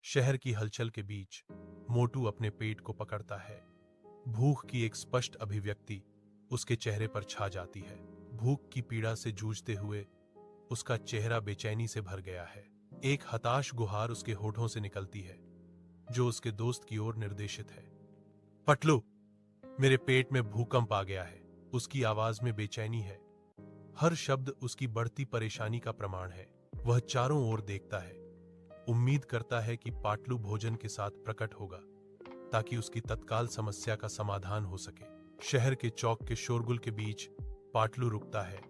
शहर की हलचल के बीच मोटू अपने पेट को पकड़ता है। भूख की एक स्पष्ट अभिव्यक्ति उसके चेहरे पर छा जाती है। भूख की पीड़ा से जूझते हुए उसका चेहरा बेचैनी से भर गया है। एक हताश गुहार उसके होठों से निकलती है, जो उसके दोस्त की ओर निर्देशित है। पटलू, मेरे पेट में भूकंप आ गया है। उसकी आवाज में बेचैनी है। हर शब्द उसकी बढ़ती परेशानी का प्रमाण है। वह चारों ओर देखता है, उम्मीद करता है कि पाटलू भोजन के साथ प्रकट होगा ताकि उसकी तत्काल समस्या का समाधान हो सके। शहर के चौक के शोरगुल के बीच पाटलू रुकता है,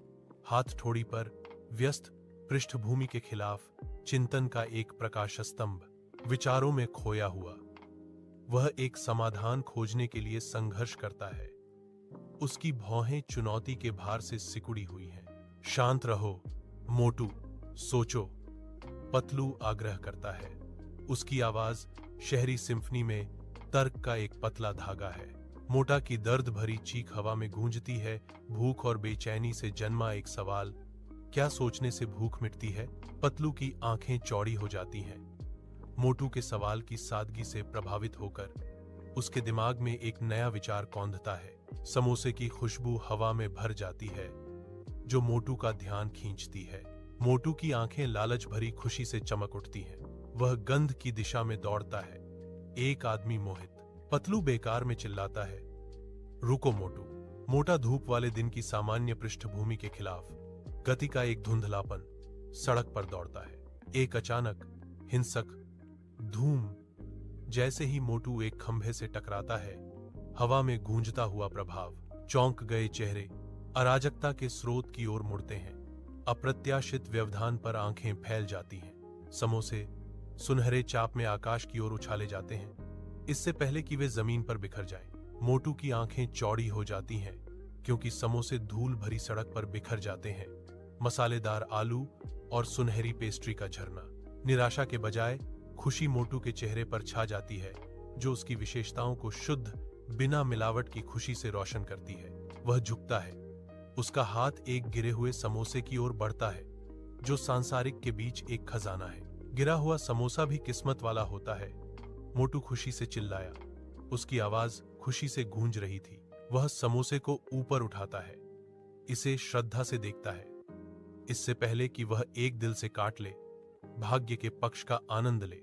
हाथ ठोड़ी पर, व्यस्त पृष्ठभूमि के खिलाफ चिंतन का एक प्रकाश स्तंभ, विचारों में खोया हुआ। वह एक समाधान खोजने के लिए संघर्ष करता है। उसकी भौहें चुनौती के भार से सिकुड़ी हुई हैं। शांत रहो मोटू, सोचो, पतलू आग्रह करता है। उसकी आवाज शहरी सिम्फनी में तर्क का एक पतला धागा है। मोटा की दर्द भरी चीख हवा में गूंजती है। भूख और बेचैनी से जन्मा एक सवाल, क्या सोचने से भूख मिटती है? पतलू की आंखें चौड़ी हो जाती हैं। मोटू के सवाल की सादगी से प्रभावित होकर उसके दिमाग में एक नया विचार कौंधता है। समोसे की खुशबू हवा में भर जाती है, जो मोटू का ध्यान खींचती है। मोटू की आंखें लालच भरी खुशी से चमक उठती हैं। वह गंध की दिशा में दौड़ता है। एक आदमी मोहित। पतलू बेकार में चिल्लाता है, रुको मोटू। मोटा धूप वाले दिन की सामान्य पृष्ठभूमि के खिलाफ गति का एक धुंधलापन सड़क पर दौड़ता है। एक अचानक हिंसक धूम। जैसे ही मोटू एक खंभे से टकराता है, हवा में गूंजता हुआ प्रभाव, चौंक गए चेहरे अराजकता के स्रोत की ओर मुड़ते हैं। अप्रत्याशित व्यवधान पर आंखें फैल जाती हैं। समोसे सुनहरे चाप में आकाश की ओर उछाले जाते हैं, इससे पहले कि वे जमीन पर बिखर जाएं। मोटू की आंखें चौड़ी हो जाती हैं, क्योंकि समोसे धूल भरी सड़क पर बिखर जाते हैं। मसालेदार आलू और सुनहरी पेस्ट्री का झरना। निराशा के बजाय खुशी मोटू के चेहरे पर छा जाती है, जो उसकी विशेषताओं को शुद्ध, बिना मिलावट की खुशी से रोशन करती है। वह झुकता है। उसका हाथ एक गिरे हुए समोसे की ओर बढ़ता है, जो सांसारिक के बीच एक खजाना है। गिरा हुआ समोसा भी किस्मत वाला होता है। मोटू खुशी से चिल्लाया। उसकी आवाज खुशी से गूंज रही थी। वह समोसे को ऊपर उठाता है, इसे श्रद्धा से देखता है। इससे पहले कि वह एक दिल से काट ले, भाग्य के पक्ष का आनंद ले।